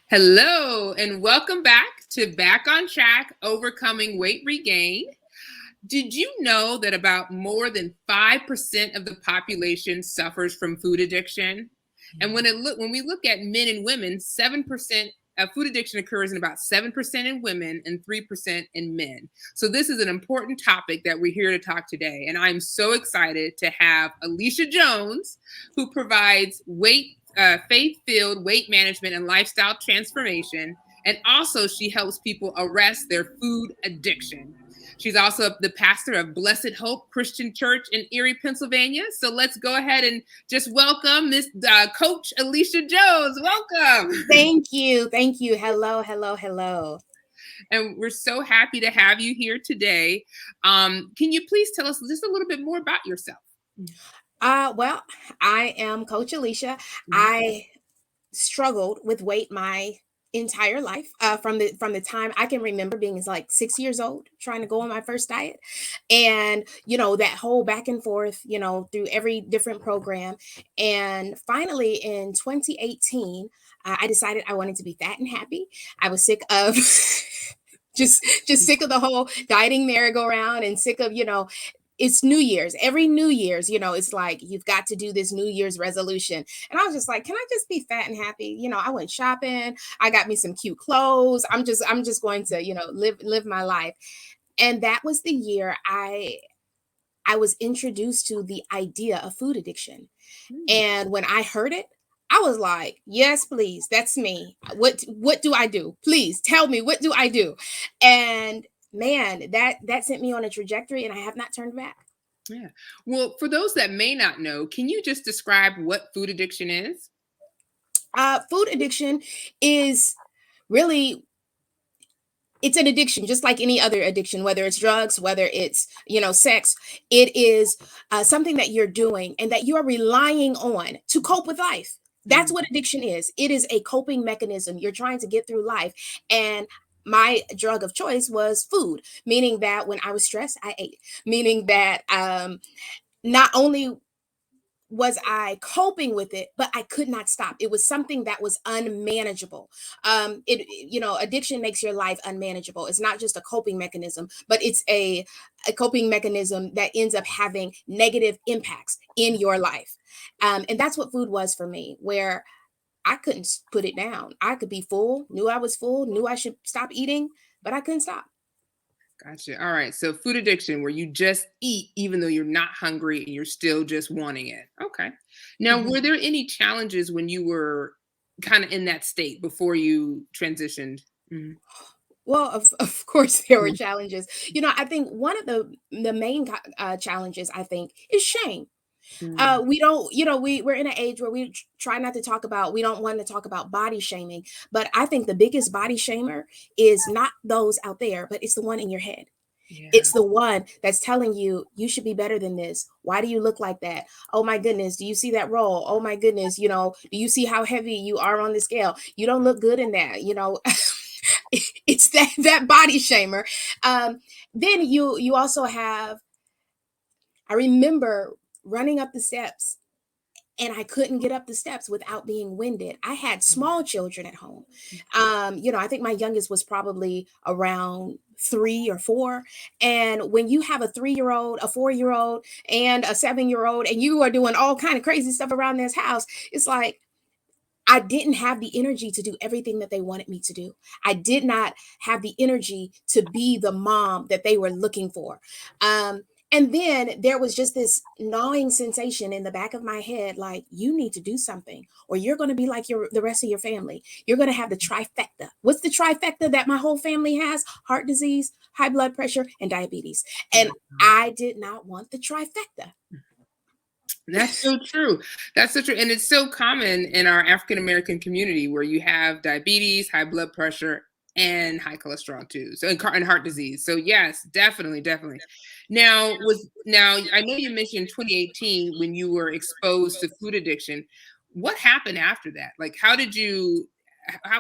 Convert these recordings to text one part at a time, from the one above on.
Hello, and welcome back to Back on Track Overcoming Weight Regain. Did you know that about more than 5% of the population suffers from food addiction? And when we look at men and women, 7% of food addiction occurs in about 7% in women and 3% in men. So this is an important topic that we're here to talk today. And I'm so excited to have Alicia Jones, who provides faith-filled weight management and lifestyle transformation. And also she helps people arrest their food addiction. She's also the pastor of Blessed Hope Christian Church in Erie, Pennsylvania. So let's go ahead and just welcome Miss Coach Alicia Jones. Welcome. Thank you. Thank you. Hello, hello, hello. And we're so happy to have you here today. Can you please tell us just a little bit more about yourself? Well, I am Coach Alicia. I struggled with weight my entire life, from the time I can remember, being as like 6 years old, trying to go on my first diet, and that whole back and forth, through every different program, and finally in 2018, I decided I wanted to be fat and happy. I was sick of just sick of the whole dieting merry-go-round, and sick of it's New Year's. Every New Year's, it's like you've got to do this New Year's resolution. And I was just like, can I just be fat and happy? I went shopping. I got me some cute clothes. I'm just going to, live my life. And that was the year I was introduced to the idea of food addiction. And when I heard it, I was like, yes, please, that's me. What do I do? Please tell me, what do I do? And man, that sent me on a trajectory, and I have not turned back. Yeah. Well, for those that may not know, can you just describe what food addiction is? Food addiction is really, it's an addiction, just like any other addiction, whether it's drugs, whether it's sex. It is something that you're doing and that you are relying on to cope with life. That's what addiction is. It is a coping mechanism. You're trying to get through life. And my drug of choice was food, meaning that when I was stressed, I ate. Meaning that not only was I coping with it, but I could not stop. It was something that was unmanageable. Addiction makes your life unmanageable. It's not just a coping mechanism, but it's a coping mechanism that ends up having negative impacts in your life. And that's what food was for me, where I couldn't put it down. I could be full, knew I was full, knew I should stop eating, but I couldn't stop. Gotcha. All right. So food addiction, where you just eat even though you're not hungry and you're still just wanting it. Okay. Now, Mhm. were there any challenges when you were kind of in that state before you transitioned? Mhm. Well, of course, there were Mhm. challenges. I think one of the main challenges, I think, is shame. Mhm. We don't, we're in an age where try not to talk about, we don't want to talk about body shaming. But I think the biggest body shamer is not those out there, but it's the one in your head. Yeah. It's the one that's telling you you should be better than this. Why do you look like that? Oh my goodness, do you see that roll? Oh my goodness, do you see how heavy you are on the scale? You don't look good in that. It's that body shamer. Then you also have, I remember running up the steps, and I couldn't get up the steps without being winded. I had small children at home. I think my youngest was probably around 3 or 4. And when you have a 3-year old, a 4-year old, and a 7-year old, and you are doing all kind of crazy stuff around this house, it's like I didn't have the energy to do everything that they wanted me to do. I did not have the energy to be the mom that they were looking for. And then there was just this gnawing sensation in the back of my head, like, you need to do something, or you're going to be like the rest of your family. You're going to have the trifecta. What's the trifecta that my whole family has? Heart disease, high blood pressure, and diabetes. And I did not want the trifecta. That's so true. That's so true. And it's so common in our African American community where you have diabetes, high blood pressure, and high cholesterol too. So and heart disease. So yes, definitely, definitely. Now I know you mentioned 2018 when you were exposed to food addiction. What happened after that? Like how did you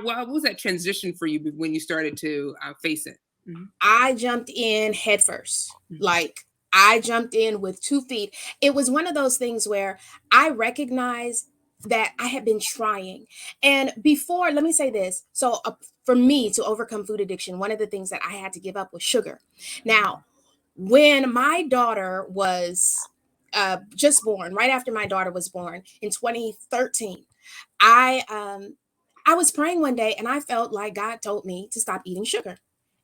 what was that transition for you when you started to face it? Mhm. I jumped in headfirst. Mhm. Like, I jumped in with 2 feet. It was one of those things where I recognized that I had been trying. And before, let me say this. So, for me to overcome food addiction, one of the things that I had to give up was sugar. Now, when my daughter was just born, right after my daughter was born in 2013, I was praying one day and I felt like God told me to stop eating sugar.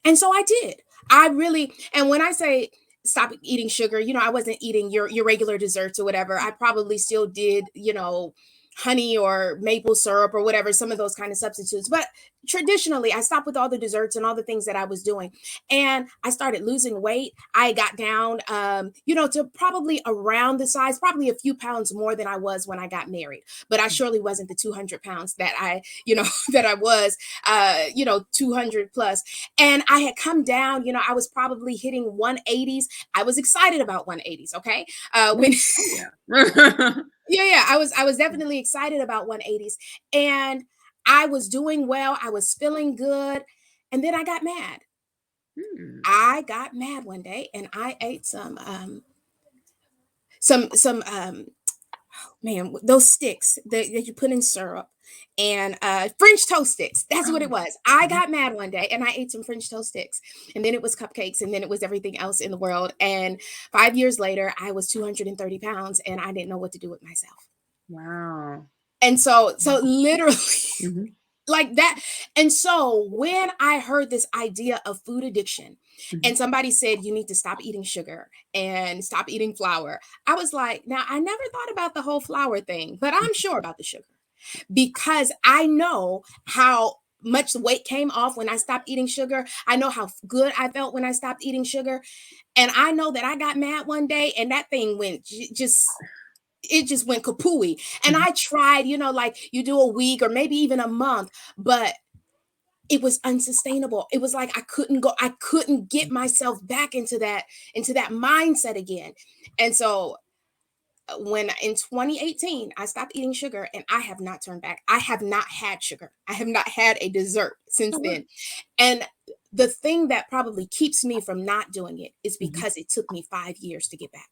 And so I did. I really, and when I say stop eating sugar, I wasn't eating your regular desserts or whatever. I probably still did, honey or maple syrup or whatever, some of those kind of substitutes. But traditionally, I stopped with all the desserts and all the things that I was doing. And I started losing weight. I got down, to probably around the size, probably a few pounds more than I was when I got married. But I surely wasn't the 200 pounds that that I was, 200 plus. And I had come down, I was probably hitting 180s. I was excited about 180s. Okay. When Yeah. yeah, I was definitely excited about 180s. And I was doing well. I was feeling good. And then I got mad. Hmm. I got mad one day and I ate some man, those sticks that you put in syrup and French toast sticks. That's what it Oh. was. I got mad one day and I ate some French toast sticks. And then it was cupcakes and then it was everything else in the world. And 5 years later, I was 230 pounds and I didn't know what to do with myself. Wow. And so literally Mhm, like that. And so when I heard this idea of food addiction mhm. and somebody said you need to stop eating sugar and stop eating flour, I was like, now I never thought about the whole flour thing, but I'm sure about the sugar because I know how much weight came off when I stopped eating sugar. I know how good I felt when I stopped eating sugar. And I know that I got mad one day and that thing went just it just went kapooey. And Mhm. I tried, like you do a week or maybe even a month, but it was unsustainable. It was like I couldn't get myself back into that mindset again. And so when in 2018 I stopped eating sugar and I have not turned back. I have not had sugar. I have not had a dessert since Oh, wow. then. And the thing that probably keeps me from not doing it is Mhm. because it took me 5 years to get back.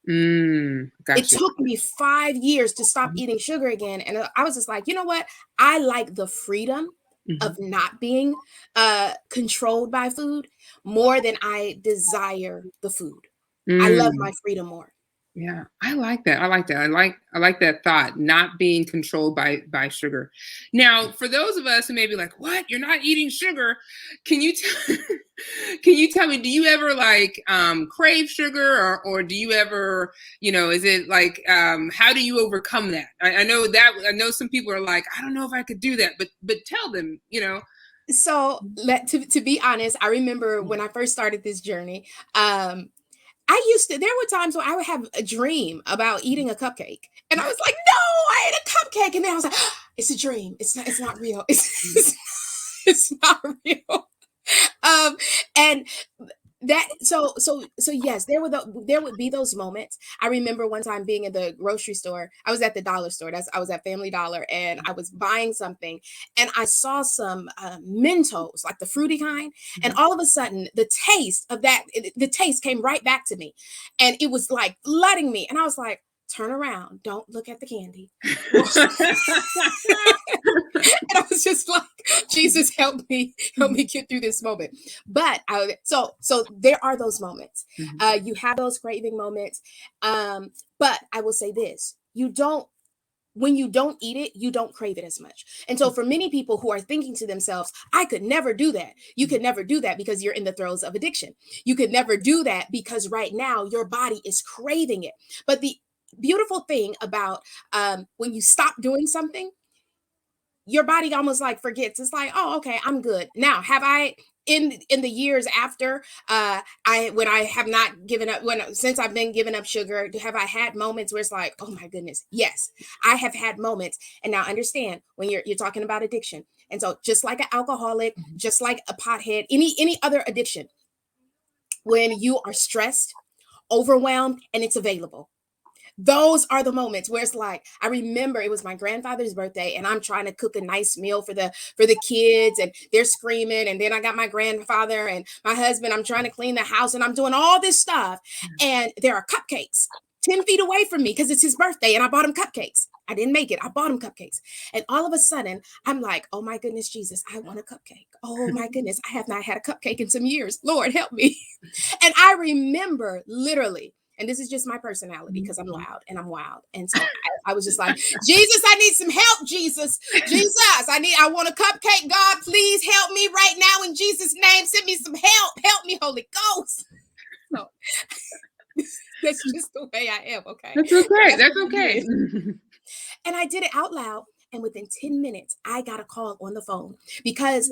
It Gotcha. took me 5 years to stop Mhm, eating sugar again, and, I was just like, "You know what? I like the freedom of mhm. not being, controlled by food more than I desire the food. I love Mm. my freedom more." Yeah, I like that. I like that. I like that thought, not being controlled by sugar. Now, for those of us who may be like, "What? You're not eating sugar?" Can you tell can you tell me, do you ever like crave sugar or do you ever, is it like how do you overcome that? I know some people are like, "I don't know if I could do that," but tell them. So, to be honest, I remember when I first started this journey, there were times where I would have a dream about eating a cupcake. And I was like, no, I ate a cupcake. And then I was like, it's a dream. It's not real. It's not real. Um, and so yes, there would be those moments. I remember one time being in the grocery store. I was at the dollar store. I was at Family Dollar, and I was buying something, and I saw some Mentos, like the fruity kind, and Mhm. all of a sudden, the taste came right back to me, and it was like flooding me, and I was like, "Turn around! Don't look at the candy." And I was just like, Jesus, help me get through this moment. But so there are those moments. Mhm. You have those craving moments. But I will say this: you don't. When you don't eat it, you don't crave it as much. And so, for many people who are thinking to themselves, I could never do that. You could never do that because you're in the throes of addiction. You could never do that because right now your body is craving it. But the beautiful thing about when you stop doing something, your body almost like forgets. It's like, oh, okay, I'm good now. Have I in the years after I when I have not given up, when since I've been giving up sugar, have I had moments where it's like, oh my goodness, yes, I have had moments. And now understand, when you're talking about addiction, and so just like an alcoholic, Mhm. just like a pothead, any other addiction, when you are stressed, overwhelmed, and it's available, those are the moments where it's like, I remember it was my grandfather's birthday and I'm trying to cook a nice meal for the kids, and they're screaming, and then I got my grandfather and my husband, I'm trying to clean the house and I'm doing all this stuff, and there are cupcakes 10 feet away from me because it's his birthday and I bought him cupcakes. I didn't make it. I bought him cupcakes. And all of a sudden, I'm like, oh my goodness, Jesus, I want a cupcake. Oh my goodness, I have not had a cupcake in some years. Lord, help me. And I remember literally, and this is just my personality because I'm loud and I'm wild. And so I was just like, Jesus, I need some help, Jesus. Jesus, I want a cupcake. God, please help me right now in Jesus' name. Send me some help. Help me, Holy Ghost. So that's just the way I am, okay? That's okay. That's okay. And I did it out loud. And within 10 minutes, I got a call on the phone because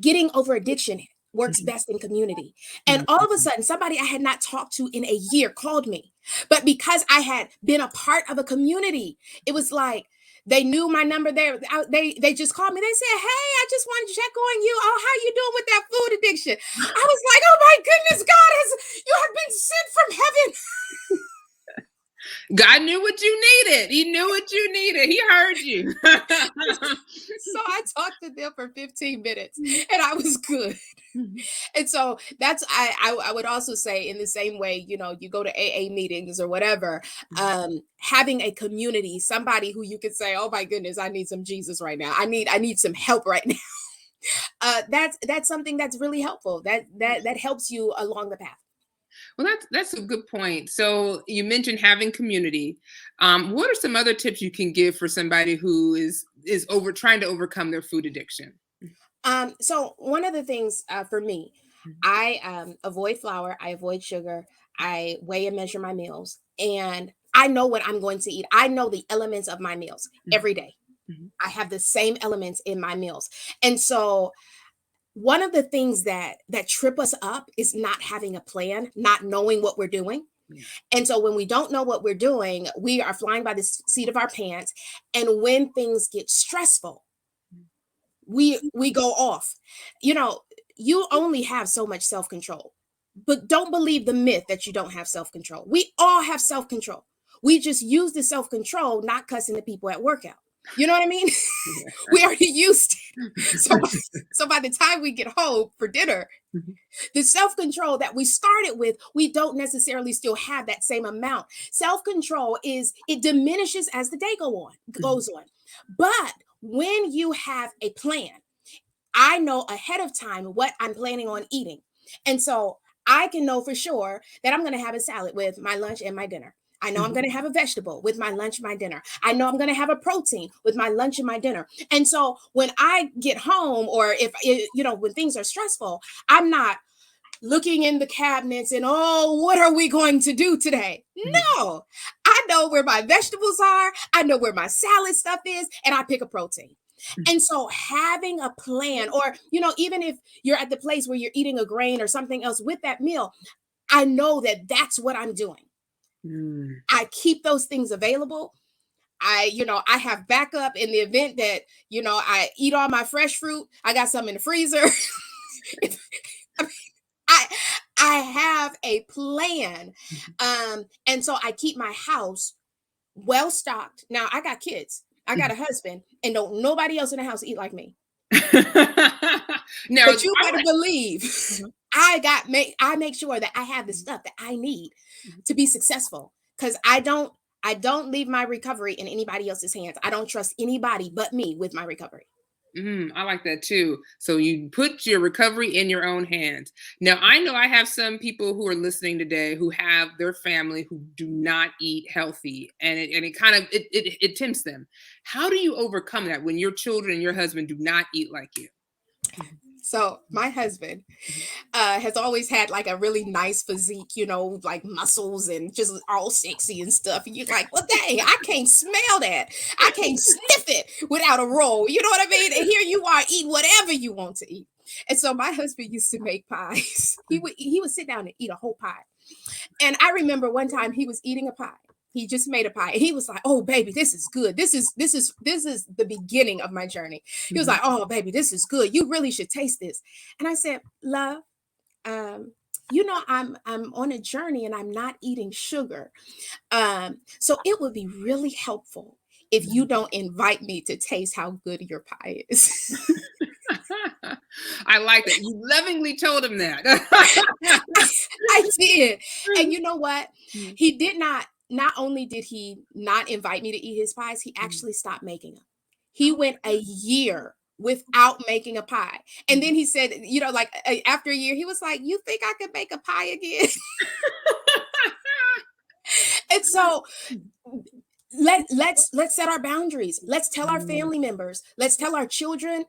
getting over addiction works best in community. And all of a sudden, somebody I had not talked to in a year called me. But because I had been a part of a community, it was like they knew my number there. They just called me. They said, hey, I just wanted to check on you. Oh, how you doing with that food addiction? I was like, oh my goodness, you have been sent from heaven. God knew what you needed. He knew what you needed. He heard you. So I talked to them for 15 minutes and I was good. And so that's, I would also say in the same way, you go to AA meetings or whatever, having a community, somebody who you could say, oh my goodness, I need some Jesus right now. I need some help right now. That's something that's really helpful. That helps you along the path. Well, that's a good point. So you mentioned having community. What are some other tips you can give for somebody who is trying to overcome their food addiction? So one of the things for me, I avoid flour, I avoid sugar, I weigh and measure my meals, and I know what I'm going to eat. I know the elements of my meals every day. I have the same elements in my meals, and so one of the things that trip us up is not having a plan, not knowing what we're doing. Yeah. And so when we don't know what we're doing, we are flying by the seat of our pants. And when things get stressful, we go off. You only have so much self-control, but don't believe the myth that you don't have self-control. We all have self-control. We just use the self-control, not cussing the people at workout. You know what I mean? Yeah. We already used it. So by the time we get home for dinner, the self-control that we started with, we don't necessarily still have that same amount. Self-control it diminishes as the day goes on. But when you have a plan, I know ahead of time what I'm planning on eating. And so I can know for sure that I'm going to have a salad with my lunch and my dinner. I know I'm going to have a vegetable with my lunch and my dinner. I know I'm going to have a protein with my lunch and my dinner. And so when I get home, or when things are stressful, I'm not looking in the cabinets and, oh, what are we going to do today? No, I know where my vegetables are. I know where my salad stuff is, and I pick a protein. And so having a plan, or, even if you're at the place where you're eating a grain or something else with that meal, I know that that's what I'm doing. I keep those things available. I have backup in the event that, I eat all my fresh fruit. I got some in the freezer. I have a plan. And so I keep my house well stocked. Now I got kids. I got a husband, and don't nobody else in the house eat like me. No, but you better believe I make sure that I have the stuff that I need to be successful, because I don't leave my recovery in anybody else's hands. I don't trust anybody but me with my recovery. I like that too. So you put your recovery in your own hands. Now, I know I have some people who are listening today who have their family who do not eat healthy, and it kind of it tempts them. How do you overcome that when your children and your husband do not eat like you? So my husband has always had like a really nice physique, like muscles and just all sexy and stuff. And you're like, well, dang, I can't smell that. I can't sniff it without a roll. You know what I mean? And here you are eating whatever you want to eat. And so my husband used to make pies. He would sit down and eat a whole pie. And I remember one time he was eating a pie. He just made a pie. He was like, "Oh, baby, this is good. This is the beginning of my journey." He was like, "Oh, baby, this is good. You really should taste this." And I said, "Love, I'm on a journey and I'm not eating sugar. So it would be really helpful if you don't invite me to taste how good your pie is." I like that. You lovingly told him that. I did. And you know what? He did not only did he not invite me to eat his pies, he actually stopped making them. He Oh, went a year without making a pie. And then he said, like after a year, he was like, "You think I could make a pie again?" And so let's set our boundaries. Let's tell our family members. Let's tell our children.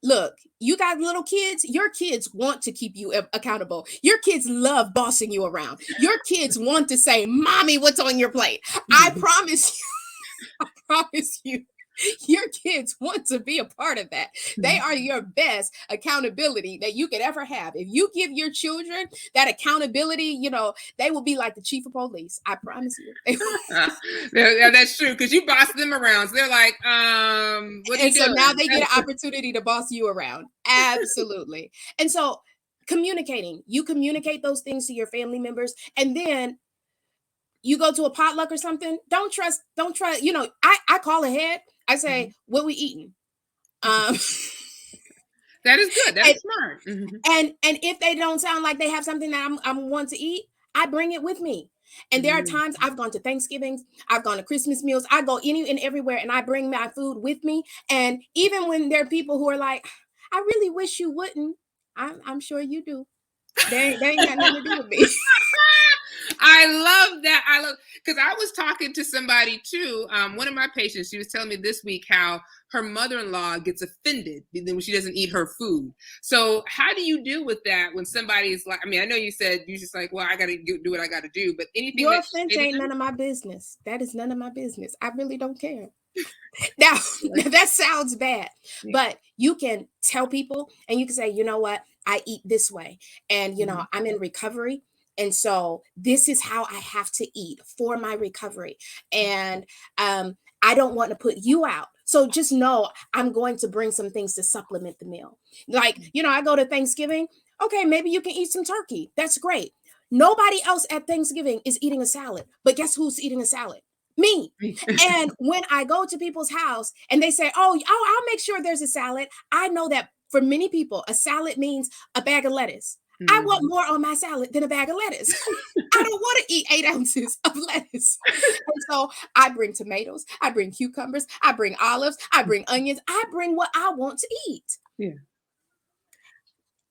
Look, you got little kids. Your kids want to keep you accountable. Your kids love bossing you around. Your kids want to say, "Mommy, what's on your plate?" I promise you, I promise you, your kids want to be a part of that. They are your best accountability that you could ever have. If you give your children that accountability, they will be like the chief of police. I promise you. Yeah, that's true, because you boss them around. So they're like, what are you And so now doing? they get an opportunity to boss you around. Absolutely. And so communicating, you communicate those things to your family members, and then you go to a potluck or something. Don't trust, I call ahead. I say, what we eating? Um That is good. That and, is smart. and if they don't sound like they have something that I'm want to eat, I bring it with me. And there are times I've gone to Thanksgivings, I've gone to Christmas meals, I go any and everywhere, and I bring my food with me. And even when there are people who are like, "I really wish you wouldn't," I'm sure you do. They ain't got nothing to do with me. I love that. I love, because I was talking to somebody too. One of my patients, she was telling me this week how her mother-in-law gets offended when she doesn't eat her food. So how do you deal with that when somebody is like, I mean, I know you said you're just like, well, I got to do what I got to do, but anything Your that offense you say to ain't them? none of my business. That is none of my business. I really don't care. Now, that sounds bad, Yeah. but you can tell people and you can say, "You know what? I eat this way. And, I'm in recovery. And so this is how I have to eat for my recovery. And I don't want to put you out. So just know I'm going to bring some things to supplement the meal." Like, I go to Thanksgiving. Okay, maybe you can eat some turkey. That's great. Nobody else at Thanksgiving is eating a salad. But guess who's eating a salad? Me. And when I go to people's house and they say, "Oh, I'll make sure there's a salad," I know that for many people, a salad means a bag of lettuce. I want more on my salad than a bag of lettuce. I don't want to eat 8 ounces of lettuce. And so I bring tomatoes, I bring cucumbers, I bring olives, I bring onions, I bring what I want to eat. Yeah.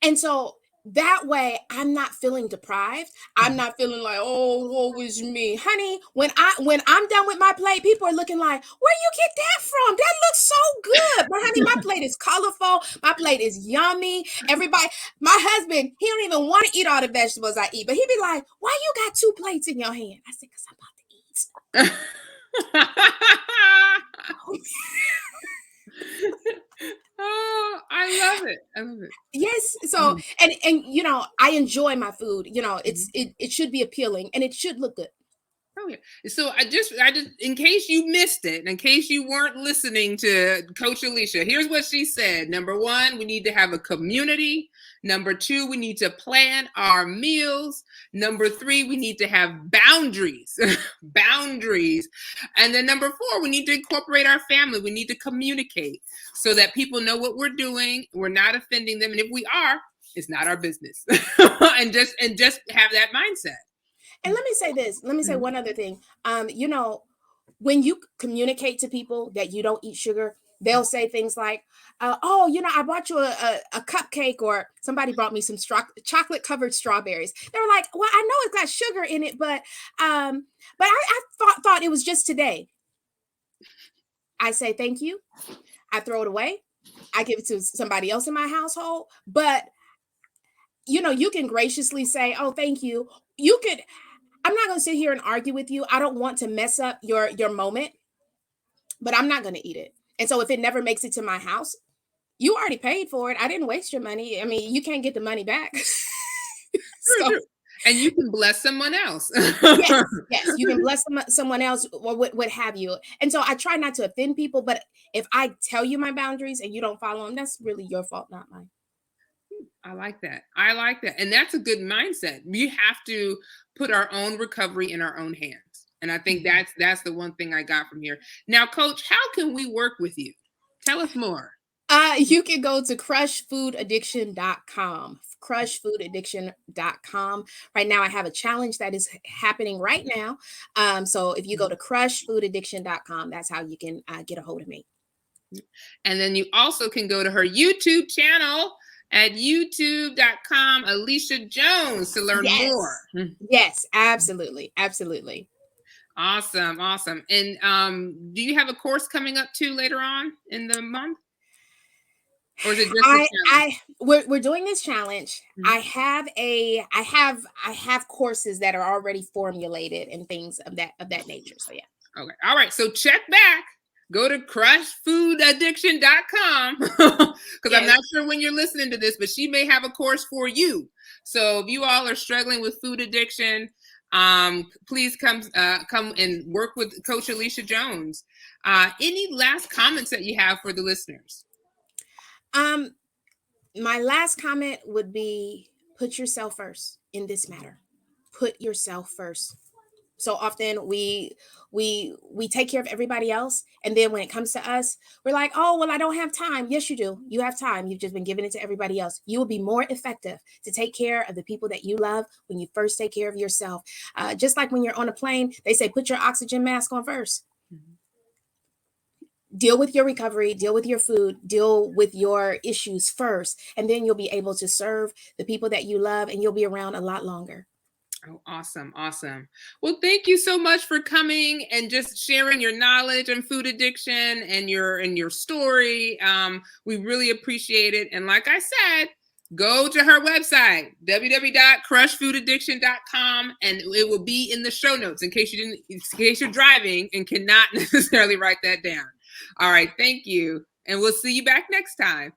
And so that way I'm not feeling deprived. I'm not feeling like, "Oh, woe is me." Honey, when I'm done with my plate, people are looking like, "Where you get that from? That looks so good." But honey, my plate is colorful. My plate is yummy. Everybody, my husband, he don't even want to eat all the vegetables I eat, but he be like, "Why you got 2 plates in your hand?" I said, "Because I'm about to eat." Oh, I love it. I love it. Yes. So Mhm. and I enjoy my food. Mhm. It should be appealing and it should look good. Oh yeah. So I just, in case you missed it, in case you weren't listening to Coach Alicia, here's what she said. Number one, we need to have a community. Number two, we need to plan our meals. Number three, we need to have boundaries, boundaries. And then number four, we need to incorporate our family. We need to communicate so that people know what we're doing. We're not offending them. And if we are, it's not our business. and just have that mindset. And let me say this. Let me say one other thing. When you communicate to people that you don't eat sugar, they'll say things like, "Oh, I brought you a cupcake," or somebody brought me some chocolate covered strawberries. They were like, "Well, I know it's got sugar in it, but I thought it was just today." I say thank you. I throw it away. I give it to somebody else in my household. But you can graciously say, "Oh, thank you." You could. I'm not going to sit here and argue with you. I don't want to mess up your moment, but I'm not going to eat it. And so if it never makes it to my house, you already paid for it. I didn't waste your money. I mean, you can't get the money back. True, So true. And you can bless someone else. yes, yes, you can bless someone else or what have you. And so I try not to offend people, but if I tell you my boundaries and you don't follow them, that's really your fault, not mine. I like that. I like that. And that's a good mindset. We have to put our own recovery in our own hands. And I think Mhm. that's the one thing I got from here. Now, coach, how can we work with you? Tell us more. You can go to crushfoodaddiction.com. Crushfoodaddiction.com. Right now, I have a challenge that is happening right now. So if you go to crushfoodaddiction.com, that's how you can get a hold of me. And then you also can go to her YouTube channel at youtube.com, Alicia Jones, to learn Yes. more. Yes, absolutely. Absolutely. Awesome. Awesome. And do you have a course coming up too later on in the month? Or is it just a challenge? We're doing this challenge. Mhm. I have courses that are already formulated and things of that nature. So yeah. Okay. All right. So check back. Go to crushfoodaddiction.com because I'm Yes. not sure when you're listening to this, but she may have a course for you. So if you all are struggling with food addiction, please come and work with Coach Alicia Jones. Any last comments that you have for the listeners? My last comment would be put yourself first in this matter. Put yourself first. So often we take care of everybody else, and then when it comes to us, we're like, oh well, I don't have time. Yes, you do. You have time. You've just been giving it to everybody else. You will be more effective to take care of the people that you love when you first take care of yourself. Just like when you're on a plane, they say put your oxygen mask on first. Deal with your recovery, deal with your food, deal with your issues first, and then you'll be able to serve the people that you love, and you'll be around a lot longer. Oh, awesome. Awesome. Well, thank you so much for coming and just sharing your knowledge on food addiction and your story. We really appreciate it. And like I said, go to her website, www.crushfoodaddiction.com, and it will be in the show notes in case you're driving and cannot necessarily write that down. All right, thank you. And we'll see you back next time.